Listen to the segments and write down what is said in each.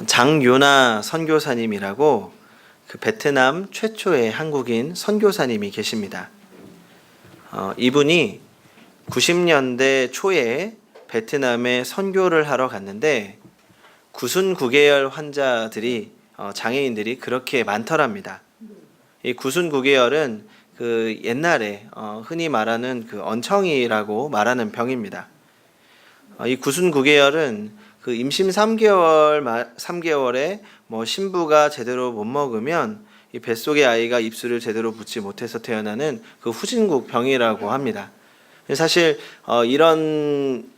장요나 선교사님이라고 그 베트남 최초의 한국인 선교사님이 계십니다. 이분이 90년대 초에 베트남에 선교를 하러 갔는데 구순구계열 환자들이 장애인들이 그렇게 많더랍니다. 이 구순구계열은 그 옛날에 흔히 말하는 그 언청이라고 말하는 병입니다. 이 구순구계열은 그 임신 3개월에 신부가 제대로 못 먹으면 이 뱃속의 아이가 입술을 제대로 붙지 못해서 태어나는 그 후진국 병이라고 합니다. 사실 이런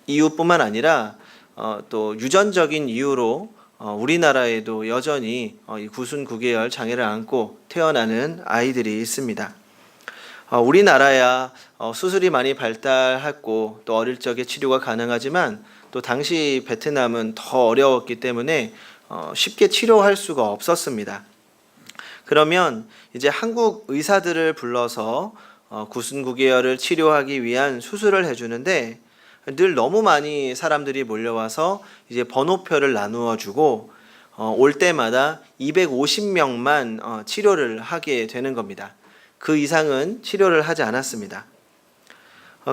이유뿐만 아니라 또 유전적인 이유로 우리나라에도 여전히 이 구순구계열 장애를 안고 태어나는 아이들이 있습니다. 우리나라야 수술이 많이 발달했고 또 어릴 적에 치료가 가능하지만 또 당시 베트남은 더 어려웠기 때문에 쉽게 치료할 수가 없었습니다. 그러면 이제 한국 의사들을 불러서 구순구계열을 치료하기 위한 수술을 해주는데 늘 너무 많이 사람들이 몰려와서 이제 번호표를 나누어 주고 올 때마다 250명만 치료를 하게 되는 겁니다. 그 이상은 치료를 하지 않았습니다.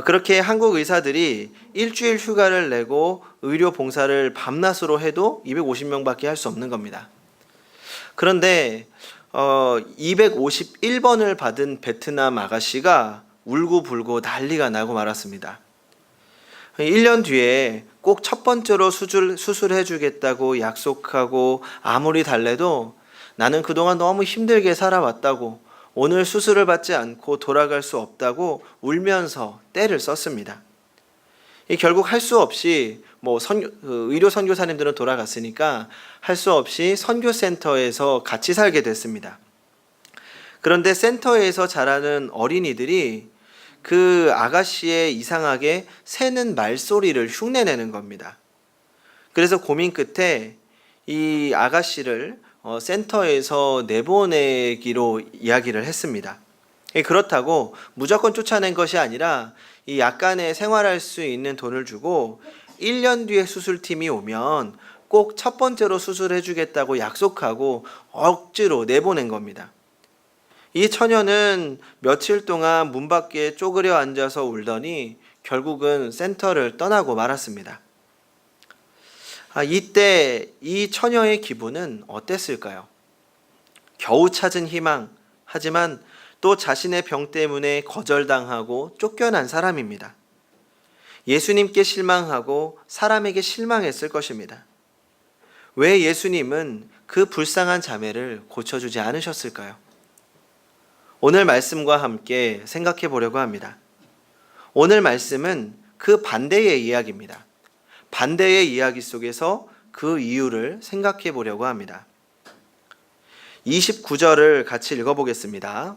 그렇게 한국 의사들이 일주일 휴가를 내고 의료 봉사를 밤낮으로 해도 250명밖에 할 수 없는 겁니다. 그런데 251번을 받은 베트남 아가씨가 울고불고 난리가 나고 말았습니다. 1년 뒤에 꼭 첫 번째로 수술해 주겠다고 약속하고 아무리 달래도 나는 그동안 너무 힘들게 살아왔다고 오늘 수술을 받지 않고 돌아갈 수 없다고 울면서 떼를 썼습니다. 결국 할 수 없이 의료 선교사님들은 돌아갔으니까 할 수 없이 선교센터에서 같이 살게 됐습니다. 그런데 센터에서 자라는 어린이들이 그 아가씨의 이상하게 새는 말소리를 흉내내는 겁니다. 그래서 고민 끝에 이 아가씨를 센터에서 내보내기로 이야기를 했습니다. 그렇다고 무조건 쫓아낸 것이 아니라 이 약간의 생활할 수 있는 돈을 주고 1년 뒤에 수술팀이 오면 꼭 첫 번째로 수술해 주겠다고 약속하고 억지로 내보낸 겁니다. 이 처녀는 며칠 동안 문 밖에 쪼그려 앉아서 울더니 결국은 센터를 떠나고 말았습니다. 이때 이 처녀의 기분은 어땠을까요? 겨우 찾은 희망, 하지만 또 자신의 병 때문에 거절당하고 쫓겨난 사람입니다. 예수님께 실망하고 사람에게 실망했을 것입니다. 왜 예수님은 그 불쌍한 자매를 고쳐주지 않으셨을까요? 오늘 말씀과 함께 생각해 보려고 합니다. 오늘 말씀은 그 반대의 이야기입니다. 반대의 이야기 속에서 그 이유를 생각해 보려고 합니다. 29절을 같이 읽어보겠습니다.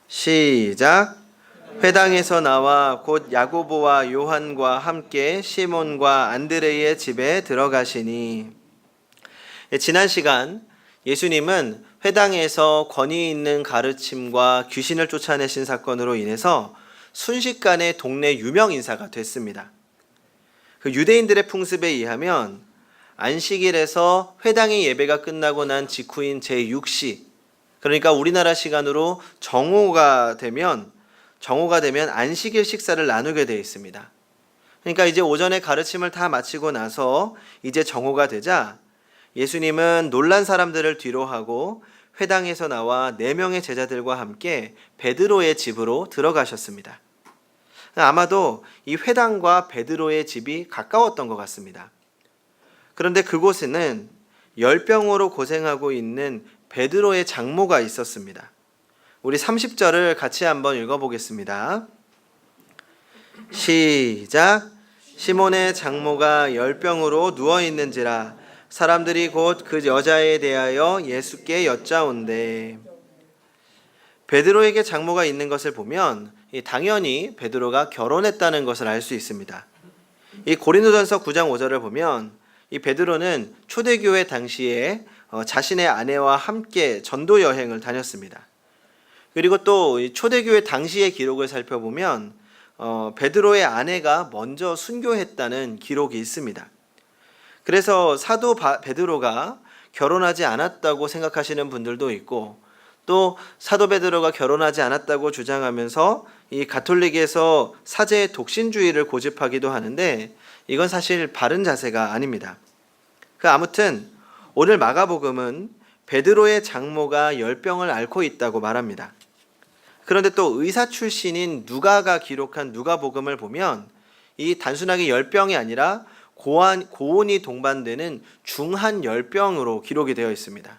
시작. 회당에서 나와 곧 야고보와 요한과 함께 시몬과 안드레의 집에 들어가시니. 지난 시간 예수님은 회당에서 권위 있는 가르침과 귀신을 쫓아내신 사건으로 인해서 순식간에 동네 유명 인사가 됐습니다. 그 유대인들의 풍습에 의하면 안식일에서 회당의 예배가 끝나고 난 직후인 제6시, 그러니까 우리나라 시간으로 정오가 되면 안식일 식사를 나누게 되어 있습니다. 그러니까 이제 오전에 가르침을 다 마치고 나서 이제 정오가 되자 예수님은 놀란 사람들을 뒤로하고 회당에서 나와 4명의 제자들과 함께 베드로의 집으로 들어가셨습니다. 아마도 이 회당과 베드로의 집이 가까웠던 것 같습니다. 그런데 그곳에는 열병으로 고생하고 있는 베드로의 장모가 있었습니다. 우리 30절을 같이 한번 읽어보겠습니다. 시작. 시몬의 장모가 열병으로 누워있는지라 사람들이 곧 그 여자에 대하여 예수께 여짜온대. 베드로에게 장모가 있는 것을 보면 당연히 베드로가 결혼했다는 것을 알 수 있습니다. 이 고린도전서 9장 5절을 보면 이 베드로는 초대교회 당시에 자신의 아내와 함께 전도 여행을 다녔습니다. 그리고 또 초대교회 당시의 기록을 살펴보면 베드로의 아내가 먼저 순교했다는 기록이 있습니다. 그래서 베드로가 결혼하지 않았다고 생각하시는 분들도 있고, 또 사도 베드로가 결혼하지 않았다고 주장하면서 이 가톨릭에서 사제의 독신주의를 고집하기도 하는데, 이건 사실 바른 자세가 아닙니다. 아무튼 오늘 마가복음은 베드로의 장모가 열병을 앓고 있다고 말합니다. 그런데 또 의사 출신인 누가가 기록한 누가복음을 보면 이 단순하게 열병이 아니라 고온이 동반되는 중한 열병으로 기록이 되어 있습니다.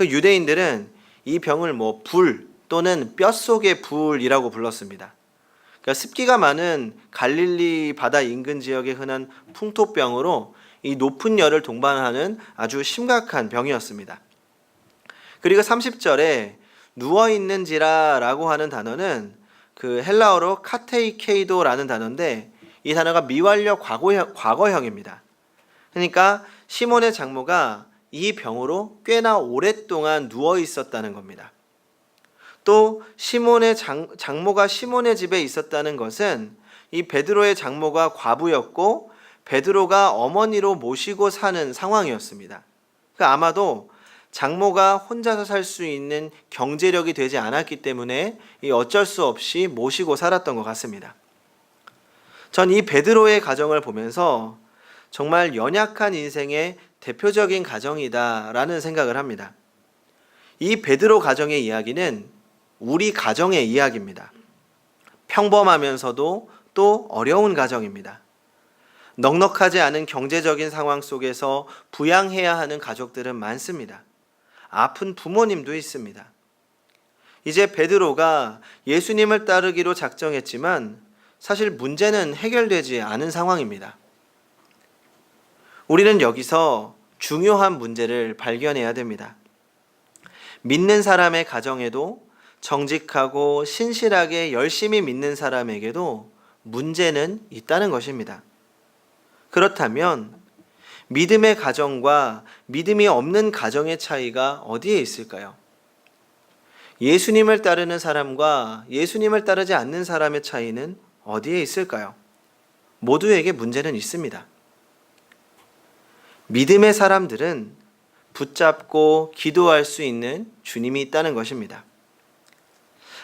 유대인들은 이 병을 불 또는 뼛속의 불이라고 불렀습니다. 그러니까 습기가 많은 갈릴리 바다 인근 지역에 흔한 풍토병으로 이 높은 열을 동반하는 아주 심각한 병이었습니다. 그리고 30절에 누워있는지라라고 하는 단어는 그 헬라어로 카테이케이도라는 단어인데, 이 단어가 미완료 과거형입니다. 그러니까 시몬의 장모가 이 병으로 꽤나 오랫동안 누워 있었다는 겁니다. 또 시몬의 장모가 시몬의 집에 있었다는 것은 이 베드로의 장모가 과부였고 베드로가 어머니로 모시고 사는 상황이었습니다. 아마도 장모가 혼자서 살 수 있는 경제력이 되지 않았기 때문에 어쩔 수 없이 모시고 살았던 것 같습니다. 전 이 베드로의 가정을 보면서 정말 연약한 인생의 대표적인 가정이다라는 생각을 합니다. 이 베드로 가정의 이야기는 우리 가정의 이야기입니다. 평범하면서도 또 어려운 가정입니다. 넉넉하지 않은 경제적인 상황 속에서 부양해야 하는 가족들은 많습니다. 아픈 부모님도 있습니다. 이제 베드로가 예수님을 따르기로 작정했지만 사실 문제는 해결되지 않은 상황입니다. 우리는 여기서 중요한 문제를 발견해야 됩니다. 믿는 사람의 가정에도 정직하고 신실하게 열심히 믿는 사람에게도 문제는 있다는 것입니다. 그렇다면 믿음의 가정과 믿음이 없는 가정의 차이가 어디에 있을까요? 예수님을 따르는 사람과 예수님을 따르지 않는 사람의 차이는 어디에 있을까요? 모두에게 문제는 있습니다. 믿음의 사람들은 붙잡고 기도할 수 있는 주님이 있다는 것입니다.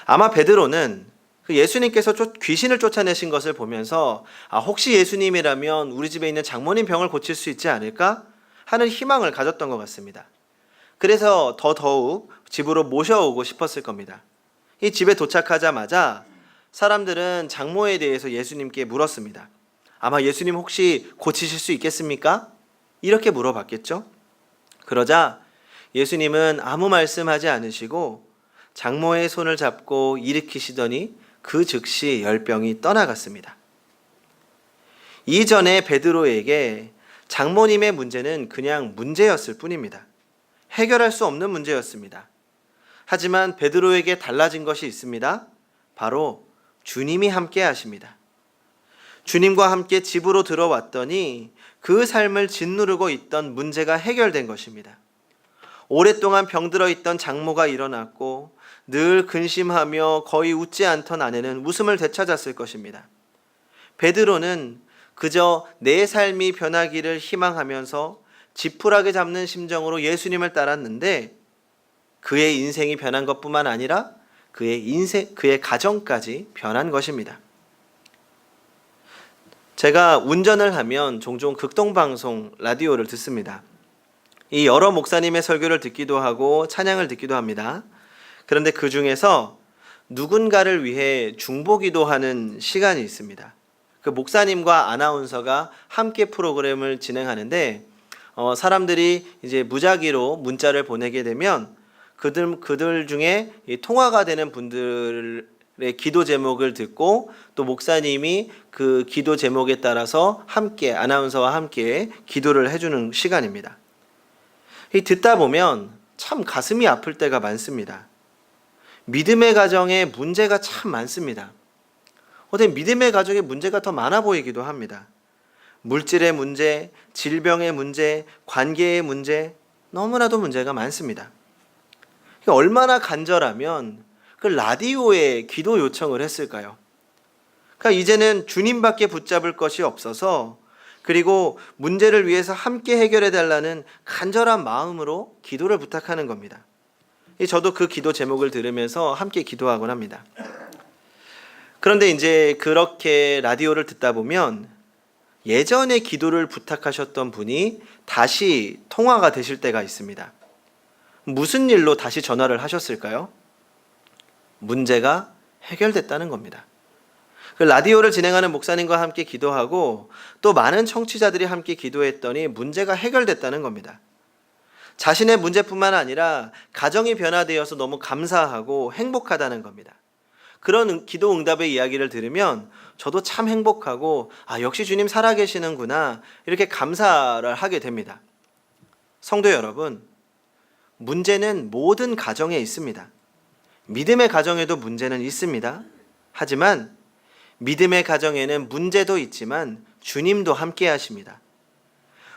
아마 베드로는 예수님께서 귀신을 쫓아내신 것을 보면서 혹시 예수님이라면 우리 집에 있는 장모님 병을 고칠 수 있지 않을까 하는 희망을 가졌던 것 같습니다. 그래서 더더욱 집으로 모셔오고 싶었을 겁니다. 이 집에 도착하자마자 사람들은 장모에 대해서 예수님께 물었습니다. 아마 예수님 혹시 고치실 수 있겠습니까? 이렇게 물어봤겠죠? 그러자 예수님은 아무 말씀하지 않으시고 장모의 손을 잡고 일으키시더니 그 즉시 열병이 떠나갔습니다. 이전에 베드로에게 장모님의 문제는 그냥 문제였을 뿐입니다. 해결할 수 없는 문제였습니다. 하지만 베드로에게 달라진 것이 있습니다. 바로 주님이 함께 하십니다. 주님과 함께 집으로 들어왔더니 그 삶을 짓누르고 있던 문제가 해결된 것입니다. 오랫동안 병들어 있던 장모가 일어났고 늘 근심하며 거의 웃지 않던 아내는 웃음을 되찾았을 것입니다. 베드로는 그저 내 삶이 변하기를 희망하면서 지푸라기 잡는 심정으로 예수님을 따랐는데 그의 인생이 변한 것뿐만 아니라 그의 가정까지 변한 것입니다. 제가 운전을 하면 종종 극동방송 라디오를 듣습니다. 이 여러 목사님의 설교를 듣기도 하고 찬양을 듣기도 합니다. 그런데 그 중에서 누군가를 위해 중보기도하는 시간이 있습니다. 그 목사님과 아나운서가 함께 프로그램을 진행하는데 사람들이 이제 무작위로 문자를 보내게 되면 그들 중에 통화가 되는 분들의 기도 제목을 듣고 또 목사님이 그 기도 제목에 따라서 함께 아나운서와 함께 기도를 해주는 시간입니다. 듣다 보면 참 가슴이 아플 때가 많습니다. 믿음의 가정에 문제가 참 많습니다. 어떻게 믿음의 가정에 문제가 더 많아 보이기도 합니다. 물질의 문제, 질병의 문제, 관계의 문제, 너무나도 문제가 많습니다. 얼마나 간절하면 그 라디오에 기도 요청을 했을까요? 그러니까 이제는 주님밖에 붙잡을 것이 없어서 그리고 문제를 위해서 함께 해결해 달라는 간절한 마음으로 기도를 부탁하는 겁니다. 저도 그 기도 제목을 들으면서 함께 기도하곤 합니다. 그런데 이제 그렇게 라디오를 듣다 보면 예전에 기도를 부탁하셨던 분이 다시 통화가 되실 때가 있습니다. 무슨 일로 다시 전화를 하셨을까요? 문제가 해결됐다는 겁니다. 그 라디오를 진행하는 목사님과 함께 기도하고 또 많은 청취자들이 함께 기도했더니 문제가 해결됐다는 겁니다. 자신의 문제뿐만 아니라 가정이 변화되어서 너무 감사하고 행복하다는 겁니다. 그런 기도 응답의 이야기를 들으면 저도 참 행복하고 역시 주님 살아계시는구나 이렇게 감사를 하게 됩니다. 성도 여러분, 문제는 모든 가정에 있습니다. 믿음의 가정에도 문제는 있습니다. 하지만 믿음의 가정에는 문제도 있지만 주님도 함께 하십니다.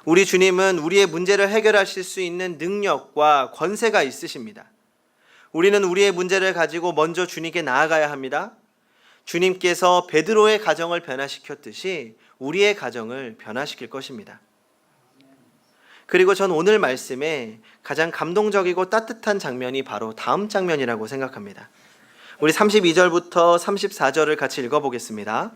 우리 주님은 우리의 문제를 해결하실 수 있는 능력과 권세가 있으십니다. 우리는 우리의 문제를 가지고 먼저 주님께 나아가야 합니다. 주님께서 베드로의 가정을 변화시켰듯이 우리의 가정을 변화시킬 것입니다. 그리고 전 오늘 말씀에 가장 감동적이고 따뜻한 장면이 바로 다음 장면이라고 생각합니다. 우리 32절부터 34절을 같이 읽어보겠습니다.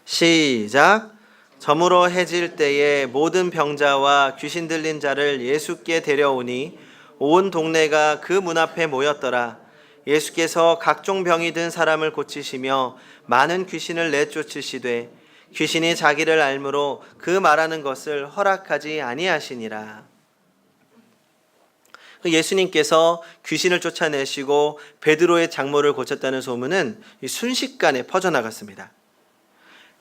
시작. 저물어 해질 때에 모든 병자와 귀신 들린 자를 예수께 데려오니 온 동네가 그 문 앞에 모였더라. 예수께서 각종 병이 든 사람을 고치시며 많은 귀신을 내쫓으시되 귀신이 자기를 알므로 그 말하는 것을 허락하지 아니하시니라. 예수님께서 귀신을 쫓아내시고 베드로의 장모를 고쳤다는 소문은 순식간에 퍼져나갔습니다.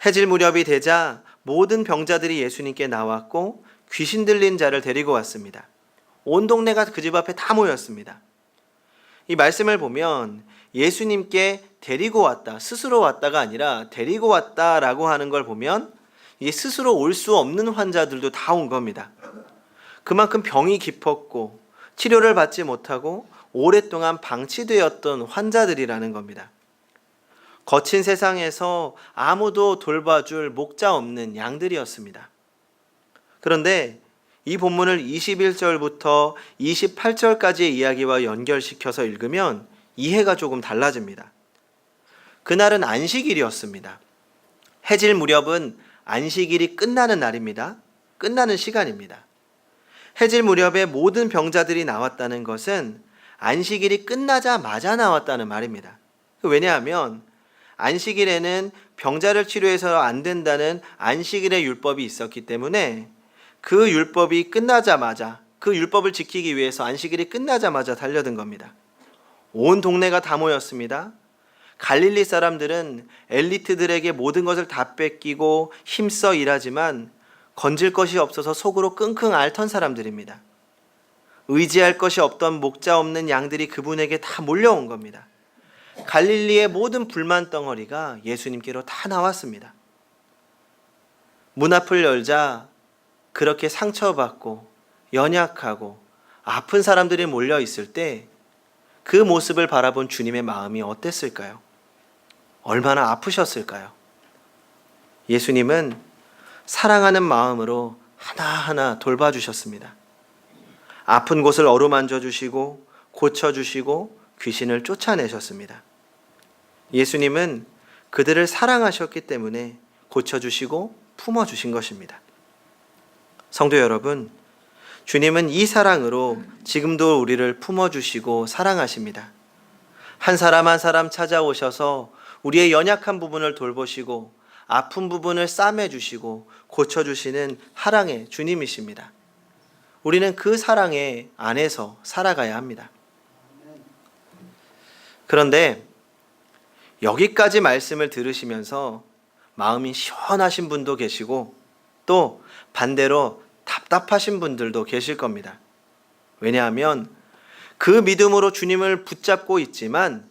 해질 무렵이 되자 모든 병자들이 예수님께 나왔고 귀신 들린 자를 데리고 왔습니다. 온 동네가 그 집 앞에 다 모였습니다. 이 말씀을 보면 예수님께 데리고 왔다, 스스로 왔다가 아니라 데리고 왔다라고 하는 걸 보면 이 스스로 올 수 없는 환자들도 다 온 겁니다. 그만큼 병이 깊었고 치료를 받지 못하고 오랫동안 방치되었던 환자들이라는 겁니다. 거친 세상에서 아무도 돌봐줄 목자 없는 양들이었습니다. 그런데 이 본문을 21절부터 28절까지의 이야기와 연결시켜서 읽으면 이해가 조금 달라집니다. 그날은 안식일이었습니다. 해질 무렵은 안식일이 끝나는 날입니다. 끝나는 시간입니다. 해질 무렵에 모든 병자들이 나왔다는 것은 안식일이 끝나자마자 나왔다는 말입니다. 왜냐하면 안식일에는 병자를 치료해서 안 된다는 안식일의 율법이 있었기 때문에 그 율법이 끝나자마자, 그 율법을 지키기 위해서 안식일이 끝나자마자 달려든 겁니다. 온 동네가 다 모였습니다. 갈릴리 사람들은 엘리트들에게 모든 것을 다 뺏기고 힘써 일하지만 건질 것이 없어서 속으로 끙끙 앓던 사람들입니다. 의지할 것이 없던 목자 없는 양들이 그분에게 다 몰려온 겁니다. 갈릴리의 모든 불만 덩어리가 예수님께로 다 나왔습니다. 문 앞을 열자 그렇게 상처받고 연약하고 아픈 사람들이 몰려 있을 때 그 모습을 바라본 주님의 마음이 어땠을까요? 얼마나 아프셨을까요? 예수님은 사랑하는 마음으로 하나하나 돌봐주셨습니다. 아픈 곳을 어루만져 주시고 고쳐주시고 귀신을 쫓아내셨습니다. 예수님은 그들을 사랑하셨기 때문에 고쳐주시고 품어주신 것입니다. 성도 여러분, 주님은 이 사랑으로 지금도 우리를 품어주시고 사랑하십니다. 한 사람 한 사람 찾아오셔서 우리의 연약한 부분을 돌보시고 아픈 부분을 싸매주시고 고쳐주시는 사랑의 주님이십니다. 우리는 그 사랑의 안에서 살아가야 합니다. 그런데 여기까지 말씀을 들으시면서 마음이 시원하신 분도 계시고 또 반대로 답답하신 분들도 계실 겁니다. 왜냐하면 그 믿음으로 주님을 붙잡고 있지만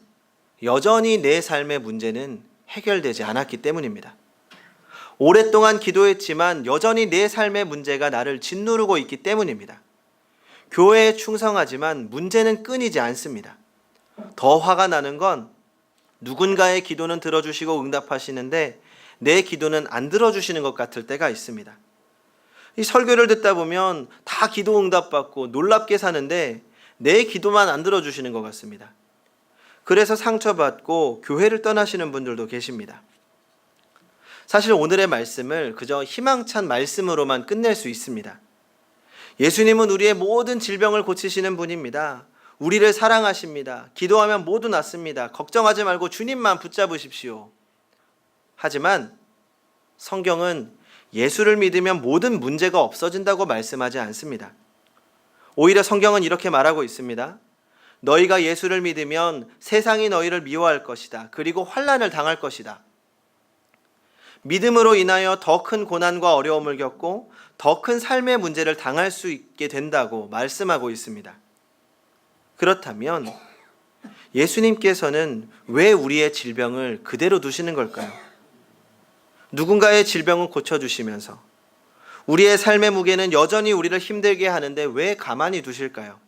여전히 내 삶의 문제는 해결되지 않았기 때문입니다. 오랫동안 기도했지만 여전히 내 삶의 문제가 나를 짓누르고 있기 때문입니다. 교회에 충성하지만 문제는 끊이지 않습니다. 더 화가 나는 건 누군가의 기도는 들어주시고 응답하시는데 내 기도는 안 들어주시는 것 같을 때가 있습니다. 이 설교를 듣다 보면 다 기도 응답받고 놀랍게 사는데 내 기도만 안 들어주시는 것 같습니다. 그래서 상처받고 교회를 떠나시는 분들도 계십니다. 사실 오늘의 말씀을 그저 희망찬 말씀으로만 끝낼 수 있습니다. 예수님은 우리의 모든 질병을 고치시는 분입니다. 우리를 사랑하십니다. 기도하면 모두 낫습니다. 걱정하지 말고 주님만 붙잡으십시오. 하지만 성경은 예수를 믿으면 모든 문제가 없어진다고 말씀하지 않습니다. 오히려 성경은 이렇게 말하고 있습니다. 너희가 예수를 믿으면 세상이 너희를 미워할 것이다. 그리고 환난을 당할 것이다. 믿음으로 인하여 더 큰 고난과 어려움을 겪고 더 큰 삶의 문제를 당할 수 있게 된다고 말씀하고 있습니다. 그렇다면 예수님께서는 왜 우리의 질병을 그대로 두시는 걸까요? 누군가의 질병은 고쳐주시면서 우리의 삶의 무게는 여전히 우리를 힘들게 하는데 왜 가만히 두실까요?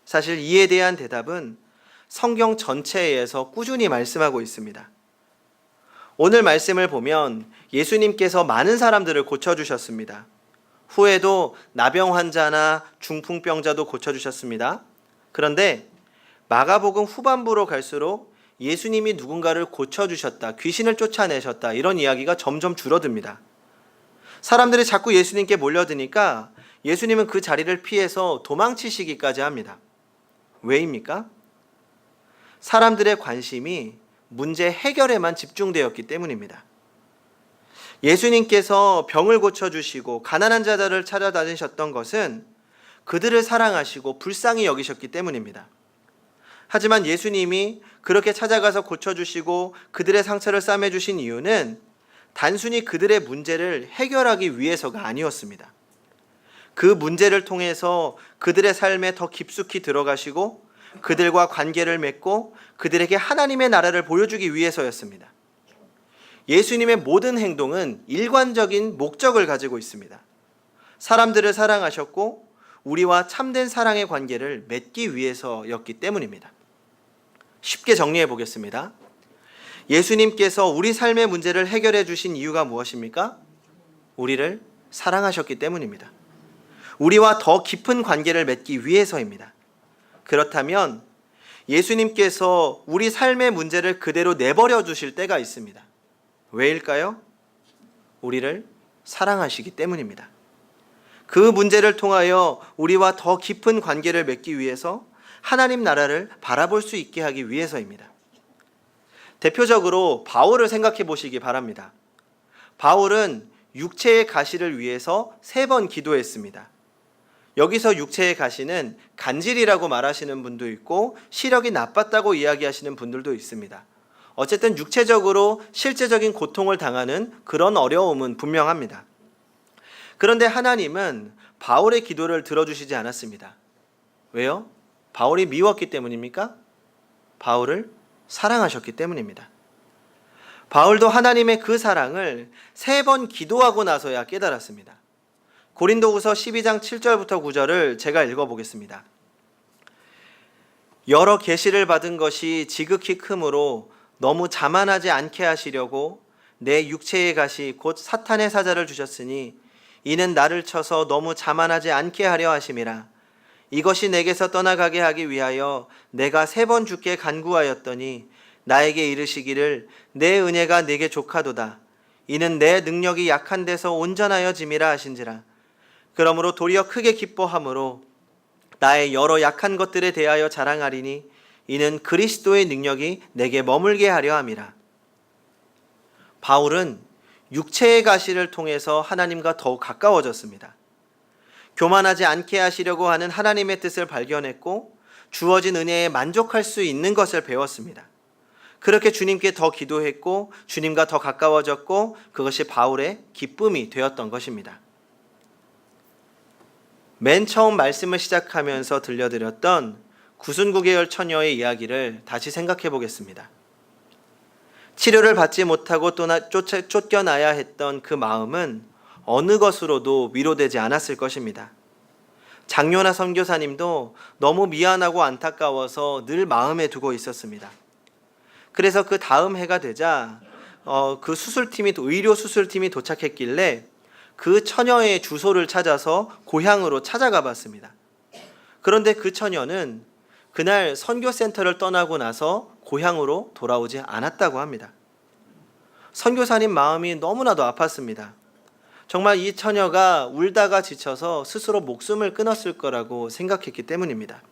사실 이에 대한 대답은 성경 전체에서 꾸준히 말씀하고 있습니다. 오늘 말씀을 보면 예수님께서 많은 사람들을 고쳐주셨습니다. 후에도 나병 환자나 중풍병자도 고쳐주셨습니다. 그런데 마가복음 후반부로 갈수록 예수님이 누군가를 고쳐주셨다, 귀신을 쫓아내셨다 이런 이야기가 점점 줄어듭니다. 사람들이 자꾸 예수님께 몰려드니까 예수님은 그 자리를 피해서 도망치시기까지 합니다. 왜입니까? 사람들의 관심이 문제 해결에만 집중되었기 때문입니다. 예수님께서 병을 고쳐주시고 가난한 자들을 찾아다니셨던 것은 그들을 사랑하시고 불쌍히 여기셨기 때문입니다. 하지만 예수님이 그렇게 찾아가서 고쳐주시고 그들의 상처를 싸매주신 이유는 단순히 그들의 문제를 해결하기 위해서가 아니었습니다. 그 문제를 통해서 그들의 삶에 더 깊숙이 들어가시고 그들과 관계를 맺고 그들에게 하나님의 나라를 보여주기 위해서였습니다. 예수님의 모든 행동은 일관적인 목적을 가지고 있습니다. 사람들을 사랑하셨고 우리와 참된 사랑의 관계를 맺기 위해서였기 때문입니다. 쉽게 정리해 보겠습니다. 예수님께서 우리 삶의 문제를 해결해 주신 이유가 무엇입니까? 우리를 사랑하셨기 때문입니다. 우리와 더 깊은 관계를 맺기 위해서입니다. 그렇다면 예수님께서 우리 삶의 문제를 그대로 내버려 두실 때가 있습니다. 왜일까요? 우리를 사랑하시기 때문입니다. 그 문제를 통하여 우리와 더 깊은 관계를 맺기 위해서 하나님 나라를 바라볼 수 있게 하기 위해서입니다. 대표적으로 바울을 생각해 보시기 바랍니다. 바울은 육체의 가시를 위해서 3번 기도했습니다. 여기서 육체의 가시는 간질이라고 말하시는 분도 있고 시력이 나빴다고 이야기하시는 분들도 있습니다. 어쨌든 육체적으로 실제적인 고통을 당하는 그런 어려움은 분명합니다. 그런데 하나님은 바울의 기도를 들어주시지 않았습니다. 왜요? 바울이 미웠기 때문입니까? 바울을 사랑하셨기 때문입니다. 바울도 하나님의 그 사랑을 3번 기도하고 나서야 깨달았습니다. 고린도후서 12장 7절부터 9절을 제가 읽어보겠습니다. 여러 계시를 받은 것이 지극히 크므로 너무 자만하지 않게 하시려고 내 육체의 가시 곧 사탄의 사자를 주셨으니 이는 나를 쳐서 너무 자만하지 않게 하려 하심이라. 이것이 내게서 떠나가게 하기 위하여 내가 3번 주께 간구하였더니 나에게 이르시기를 내 은혜가 내게 족하도다. 이는 내 능력이 약한 데서 온전하여 짐이라 하신지라. 그러므로 도리어 크게 기뻐함으로 나의 여러 약한 것들에 대하여 자랑하리니 이는 그리스도의 능력이 내게 머물게 하려 함이라. 바울은 육체의 가시를 통해서 하나님과 더욱 가까워졌습니다. 교만하지 않게 하시려고 하는 하나님의 뜻을 발견했고 주어진 은혜에 만족할 수 있는 것을 배웠습니다. 그렇게 주님께 더 기도했고 주님과 더 가까워졌고 그것이 바울의 기쁨이 되었던 것입니다. 맨 처음 말씀을 시작하면서 들려드렸던 구순구계열 처녀의 이야기를 다시 생각해 보겠습니다. 치료를 받지 못하고 쫓겨나야 했던 그 마음은 어느 것으로도 위로되지 않았을 것입니다. 장요나 선교사님도 너무 미안하고 안타까워서 늘 마음에 두고 있었습니다. 그래서 그 다음 해가 되자 그 의료 수술팀이 도착했길래 그 처녀의 주소를 찾아서 고향으로 찾아가 봤습니다. 그런데 그 처녀는 그날 선교센터를 떠나고 나서 고향으로 돌아오지 않았다고 합니다. 선교사님 마음이 너무나도 아팠습니다. 정말 이 처녀가 울다가 지쳐서 스스로 목숨을 끊었을 거라고 생각했기 때문입니다.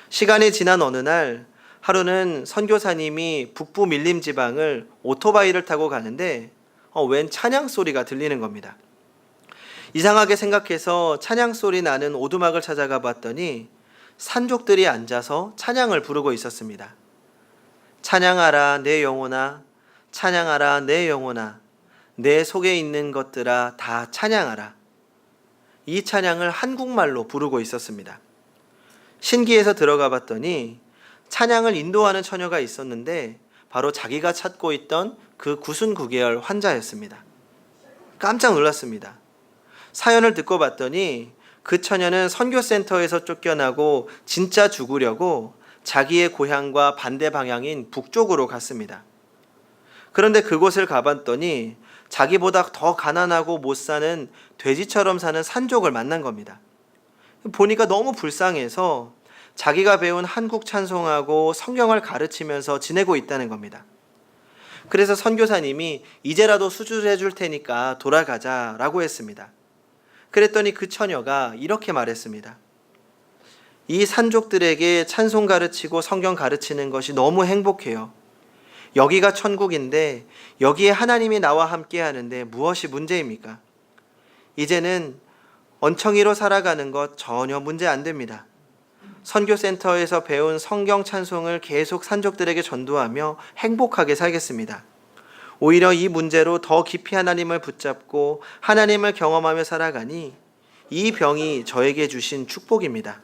시간이 지난 어느 날 하루는 선교사님이 북부 밀림 지방을 오토바이를 타고 가는데 웬 찬양 소리가 들리는 겁니다. 이상하게 생각해서 찬양 소리 나는 오두막을 찾아가 봤더니 산족들이 앉아서 찬양을 부르고 있었습니다. 찬양하라 내 영혼아, 찬양하라 내 영혼아, 내 속에 있는 것들아 다 찬양하라. 이 찬양을 한국말로 부르고 있었습니다. 신기해서 들어가 봤더니 찬양을 인도하는 처녀가 있었는데 바로 자기가 찾고 있던 그 구순구계열 환자였습니다. 깜짝 놀랐습니다. 사연을 듣고 봤더니 그 처녀는 선교센터에서 쫓겨나고 진짜 죽으려고 자기의 고향과 반대 방향인 북쪽으로 갔습니다. 그런데 그곳을 가봤더니 자기보다 더 가난하고 못 사는 돼지처럼 사는 산족을 만난 겁니다. 보니까 너무 불쌍해서 자기가 배운 한국 찬송하고 성경을 가르치면서 지내고 있다는 겁니다. 그래서 선교사님이 이제라도 수술해 줄 테니까 돌아가자라고 했습니다. 그랬더니 그 처녀가 이렇게 말했습니다. 이 산족들에게 찬송 가르치고 성경 가르치는 것이 너무 행복해요. 여기가 천국인데 여기에 하나님이 나와 함께 하는데 무엇이 문제입니까? 이제는 언청이로 살아가는 것 전혀 문제 안 됩니다. 선교센터에서 배운 성경 찬송을 계속 산족들에게 전도하며 행복하게 살겠습니다. 오히려 이 문제로 더 깊이 하나님을 붙잡고 하나님을 경험하며 살아가니 이 병이 저에게 주신 축복입니다.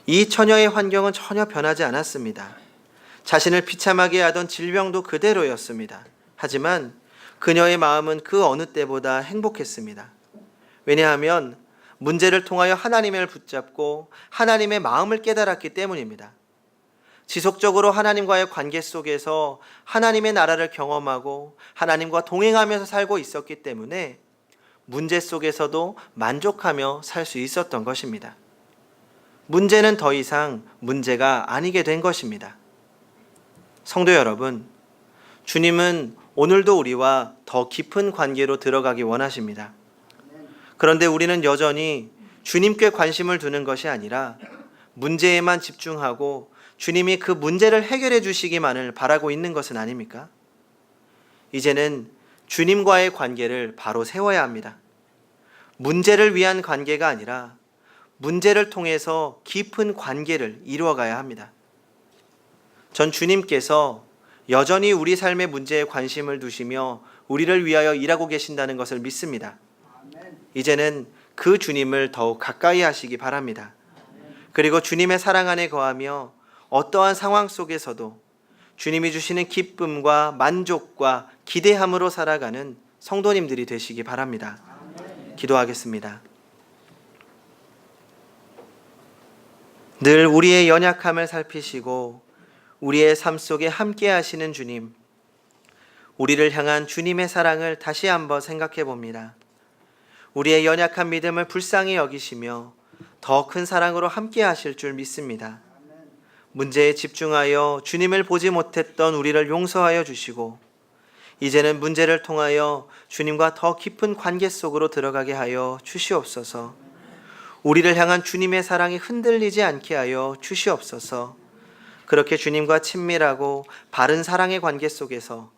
이 처녀의 환경은 전혀 변하지 않았습니다. 자신을 비참하게 하던 질병도 그대로였습니다. 하지만 그녀의 마음은 그 어느 때보다 행복했습니다. 왜냐하면 문제를 통하여 하나님을 붙잡고 하나님의 마음을 깨달았기 때문입니다. 지속적으로 하나님과의 관계 속에서 하나님의 나라를 경험하고 하나님과 동행하면서 살고 있었기 때문에 문제 속에서도 만족하며 살 수 있었던 것입니다. 문제는 더 이상 문제가 아니게 된 것입니다. 성도 여러분, 주님은 오늘도 우리와 더 깊은 관계로 들어가기 원하십니다. 그런데 우리는 여전히 주님께 관심을 두는 것이 아니라 문제에만 집중하고 주님이 그 문제를 해결해 주시기만을 바라고 있는 것은 아닙니까? 이제는 주님과의 관계를 바로 세워야 합니다. 문제를 위한 관계가 아니라 문제를 통해서 깊은 관계를 이루어가야 합니다. 전 주님께서 여전히 우리 삶의 문제에 관심을 두시며 우리를 위하여 일하고 계신다는 것을 믿습니다. 이제는 그 주님을 더욱 가까이 하시기 바랍니다. 그리고 주님의 사랑 안에 거하며 어떠한 상황 속에서도 주님이 주시는 기쁨과 만족과 기대함으로 살아가는 성도님들이 되시기 바랍니다. 기도하겠습니다. 늘 우리의 연약함을 살피시고 우리의 삶 속에 함께 하시는 주님, 우리를 향한 주님의 사랑을 다시 한번 생각해 봅니다. 우리의 연약한 믿음을 불쌍히 여기시며 더 큰 사랑으로 함께 하실 줄 믿습니다. 문제에 집중하여 주님을 보지 못했던 우리를 용서하여 주시고 이제는 문제를 통하여 주님과 더 깊은 관계 속으로 들어가게 하여 주시옵소서. 우리를 향한 주님의 사랑이 흔들리지 않게 하여 주시옵소서. 그렇게 주님과 친밀하고 바른 사랑의 관계 속에서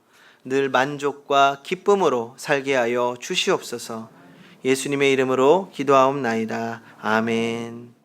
늘 만족과 기쁨으로 살게 하여 주시옵소서. 예수님의 이름으로 기도하옵나이다. 아멘.